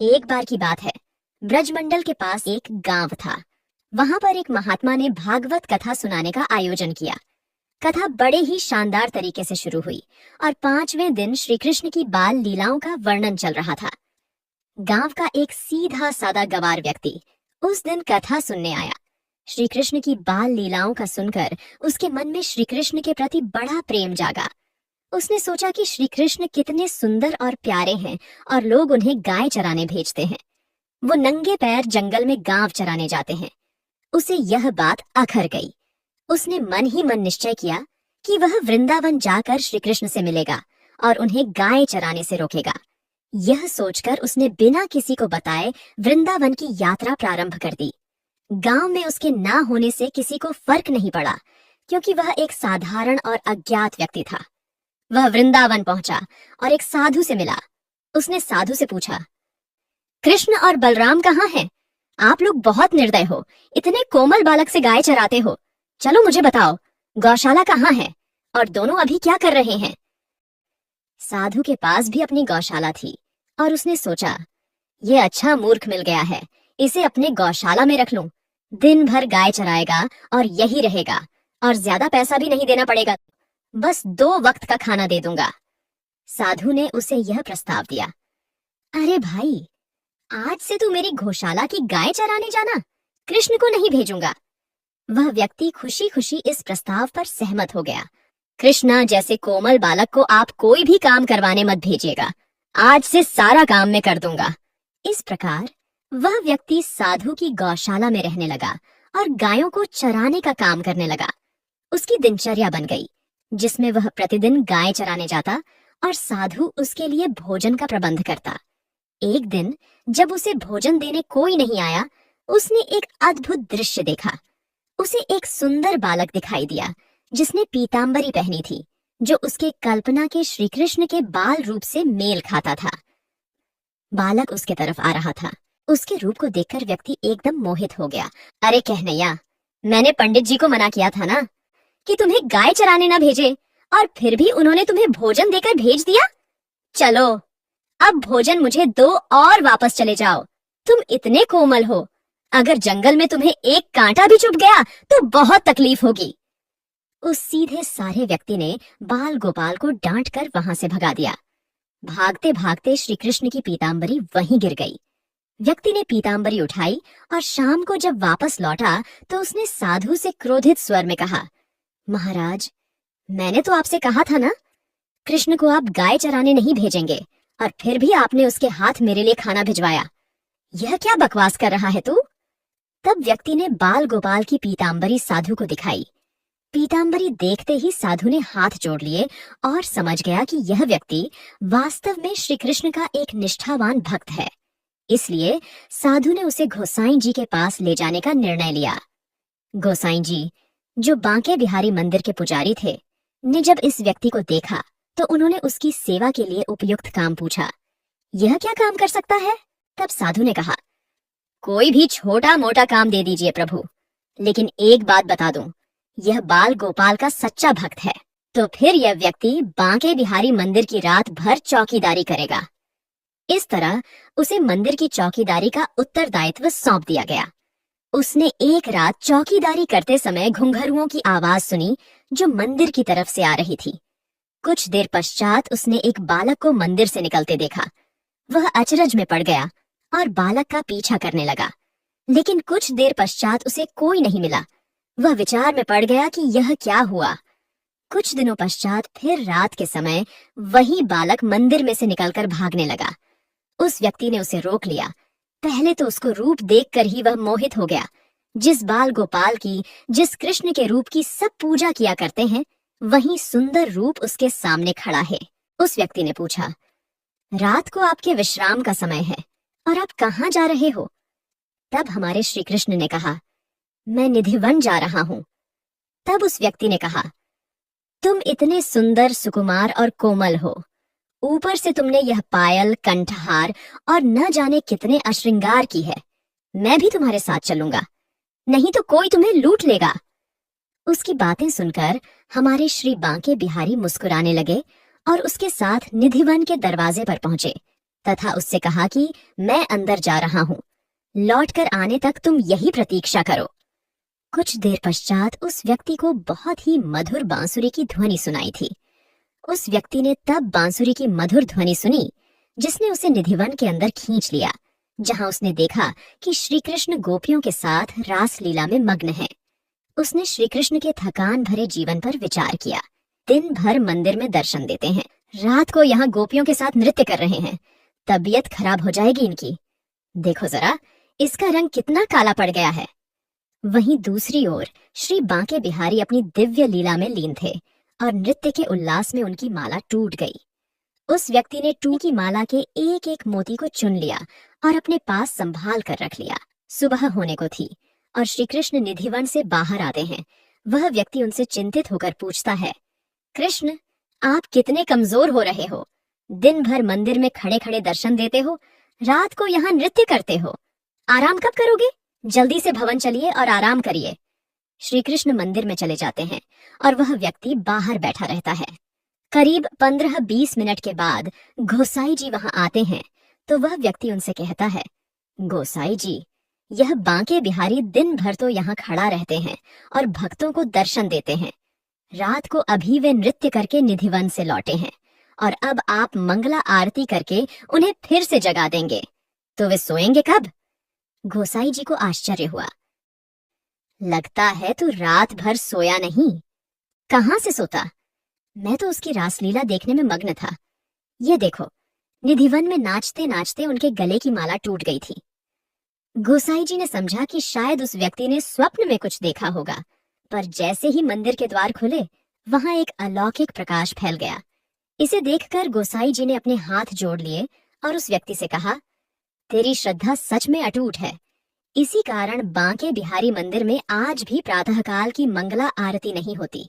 एक बार की बात है, ब्रजमंडल के पास एक गांव था। वहां पर एक महात्मा ने भागवत कथा सुनाने का आयोजन किया। कथा बड़े ही शानदार तरीके से शुरू हुई और 5वें दिन श्री कृष्ण की बाल लीलाओं का वर्णन चल रहा था। गांव का एक सीधा सादा गवार व्यक्ति उस दिन कथा सुनने आया। श्री कृष्ण की बाल लीलाओं का सुनकर उसके मन में श्री कृष्ण के प्रति बड़ा प्रेम जागा। उसने सोचा कि श्री कृष्ण कितने सुंदर और प्यारे हैं और लोग उन्हें गाय चराने भेजते हैं। वो नंगे पैर जंगल में गांव चराने जाते हैं। उसे यह बात अखर गई। उसने मन ही मन निश्चय किया कि वह वृंदावन जाकर श्री कृष्ण से मिलेगा और उन्हें गाय चराने से रोकेगा। यह सोचकर उसने बिना किसी को बताए वृंदावन की यात्रा प्रारंभ कर दी। गांव में उसके ना होने से किसी को फर्क नहीं पड़ा, क्योंकि वह एक साधारण और अज्ञात व्यक्ति था। वह वृंदावन पहुंचा और एक साधु से मिला। उसने साधु से पूछा, कृष्ण और बलराम कहाँ हैं? आप लोग बहुत निर्दय हो, इतने कोमल बालक से गाय चराते हो। चलो मुझे बताओ, गौशाला कहाँ है और दोनों अभी क्या कर रहे हैं? साधु के पास भी अपनी गौशाला थी और उसने सोचा, ये अच्छा मूर्ख मिल गया है, इसे अपने गौशाला में रख लूं। दिन भर गाय चराएगा और यही रहेगा और ज्यादा पैसा भी नहीं देना पड़ेगा, बस 2 वक्त का खाना दे दूंगा। साधु ने उसे यह प्रस्ताव दिया। अरे भाई, आज से तू मेरी गौशाला की गाय चराने जाना, कृष्ण को नहीं भेजूंगा। वह व्यक्ति खुशी खुशी इस प्रस्ताव पर सहमत हो गया। कृष्णा जैसे कोमल बालक को आप कोई भी काम करवाने मत भेजिएगा, आज से सारा काम मैं कर दूंगा। इस प्रकार वह व्यक्ति साधु की गौशाला में रहने लगा और गायों को चराने का काम करने लगा। उसकी दिनचर्या बन गई, जिसमें वह प्रतिदिन गाय चराने जाता और साधु उसके लिए भोजन का प्रबंध करता। एक दिन जब उसे भोजन देने कोई नहीं आया, उसने एक अद्भुत दृश्य देखा। उसे एक सुंदर बालक दिखाई दिया जिसने पीतांबरी पहनी थी, जो उसके कल्पना के श्री कृष्ण के बाल रूप से मेल खाता था। बालक उसके तरफ आ रहा था। उसके रूप को देखकर व्यक्ति एकदम मोहित हो गया। अरे कहनैया, मैंने पंडित जी को मना किया था ना कि तुम्हें गाय चराने ना भेजे, और फिर भी उन्होंने तुम्हें भोजन देकर भेज दिया। चलो अब भोजन मुझे दो और वापस चले जाओ। तुम इतने कोमल हो, अगर जंगल में तुम्हें एक कांटा भी चुभ गया तो बहुत तकलीफ होगी। उस सीधे सारे व्यक्ति ने बाल गोपाल को डांट कर वहां से भगा दिया। भागते भागते श्री कृष्ण की पीतांबरी वहीं गिर गई। व्यक्ति ने पीतांबरी उठाई और शाम को जब वापस लौटा तो उसने साधु से क्रोधित स्वर में कहा, महाराज, मैंने तो आपसे कहा था ना, कृष्ण को आप गाय चराने नहीं भेजेंगे, और फिर भी आपने उसके हाथ मेरे लिए खाना भिजवाया। यह क्या बकवास कर रहा है तू? तब व्यक्ति ने बाल गोपाल की पीतांबरी साधु को दिखाई। पीतांबरी देखते ही साधु ने हाथ जोड़ लिए और समझ गया कि यह व्यक्ति वास्तव में श्री कृष्ण का एक निष्ठावान भक्त है। इसलिए साधु ने उसे गोसाई जी के पास ले जाने का निर्णय लिया। गोसाई जी, जो बांके बिहारी मंदिर के पुजारी थे, ने जब इस व्यक्ति को देखा तो उन्होंने उसकी सेवा के लिए उपयुक्त काम पूछा। यह क्या काम कर सकता है? तब साधु ने कहा, कोई भी छोटा मोटा काम दे दीजिए प्रभु, लेकिन एक बात बता दूं, यह बाल गोपाल का सच्चा भक्त है। तो फिर यह व्यक्ति बांके बिहारी मंदिर की रात भर चौकीदारी करेगा। इस तरह उसे मंदिर की चौकीदारी का उत्तरदायित्व सौंप दिया गया। उसने एक रात चौकीदारी करते समय घुंघरुओं की आवाज सुनी जो मंदिर की तरफ से आ रही थी। कुछ देर पश्चात उसने एक बालक को मंदिर से निकलते देखा। वह अचरज में पड़ गया और बालक का पीछा करने लगा, लेकिन कुछ देर पश्चात उसे कोई नहीं मिला। वह विचार में पड़ गया कि यह क्या हुआ। कुछ दिनों पश्चात फिर रात के समय वही बालक मंदिर में से निकलकर भागने लगा। उस व्यक्ति ने उसे रोक लिया। पहले तो उसको रूप देखकर ही वह मोहित हो गया। जिस बाल गोपाल की, जिस कृष्ण के रूप की सब पूजा किया करते हैं, वही सुंदर रूप उसके सामने खड़ा है। उस व्यक्ति ने पूछा, रात को आपके विश्राम का समय है और आप कहाँ जा रहे हो? तब हमारे श्री कृष्ण ने कहा, मैं निधिवन जा रहा हूं। तब उस व्यक्ति ने कहा, तुम इतने सुंदर, सुकुमार और कोमल हो, ऊपर से तुमने यह पायल, कंठहार और न जाने कितने अश्रृंगार की है। मैं भी तुम्हारे साथ चलूंगा, नहीं तो कोई तुम्हें लूट लेगा। उसकी बातें सुनकर हमारे श्री बांके बिहारी मुस्कुराने लगे और उसके साथ निधिवन के दरवाजे पर पहुंचे। तथा उससे कहा कि मैं अंदर जा रहा हूँ, लौटकर आने तक तुम यही प्रतीक्षा करो। कुछ देर पश्चात उस व्यक्ति को बहुत ही मधुर बांसुरी की ध्वनि सुनाई थी। उस व्यक्ति ने तब बांसुरी की मधुर ध्वनि सुनी जिसने उसे निधिवन के अंदर खींच लिया, जहां उसने देखा कि श्री कृष्ण गोपियों के साथ रास लीला में मग्न है। उसने श्री कृष्ण के थकान भरे जीवन पर विचार किया। दिन भर मंदिर में दर्शन देते हैं, रात को यहाँ गोपियों के साथ नृत्य कर रहे हैं, तबीयत खराब हो जाएगी इनकी। देखो जरा, इसका रंग कितना काला पड़ गया है। वहीं दूसरी ओर श्री बांके बिहारी अपनी दिव्य लीला में लीन थे और नृत्य के उल्लास में उनकी माला टूट गई। उस व्यक्ति ने टूटी की माला के एक एक मोती को चुन लिया और अपने पास संभाल कर रख लिया। सुबह होने को थी और श्री कृष्ण निधिवन से बाहर आते हैं। वह व्यक्ति उनसे चिंतित होकर पूछता है, कृष्ण, आप कितने कमजोर हो रहे हो। दिन भर मंदिर में खड़े खड़े दर्शन देते हो, रात को यहाँ नृत्य करते हो। आराम कब करोगे? जल्दी से भवन चलिए और आराम करिए। श्री कृष्ण मंदिर में चले जाते हैं और वह व्यक्ति बाहर बैठा रहता है। करीब 15-20 मिनट के बाद गोसाई जी वहां आते हैं तो वह व्यक्ति उनसे कहता है, गोसाई जी, यह बांके बिहारी दिन भर तो यहाँ खड़ा रहते हैं और भक्तों को दर्शन देते हैं। रात को अभी वे नृत्य करके निधिवन से लौटे हैं और अब आप मंगला आरती करके उन्हें फिर से जगा देंगे, तो वे सोएंगे कब? गोसाई जी को आश्चर्य हुआ। लगता है तू रात भर सोया नहीं। कहां से सोता? मैं तो उसकी रासलीला देखने में मग्न था। ये देखो, निधिवन में नाचते नाचते उनके गले की माला टूट गई थी। गोसाई जी ने समझा कि शायद उस व्यक्ति ने स्वप्न में कुछ देखा होगा, पर जैसे ही मंदिर के द्वार खुले वहां एक अलौकिक प्रकाश फैल गया। इसे देखकर गोसाई जी ने अपने हाथ जोड़ लिए और उस व्यक्ति से कहा, तेरी श्रद्धा सच में अटूट है। इसी कारण बांके बिहारी मंदिर में आज भी प्रातःकाल की मंगला आरती नहीं होती।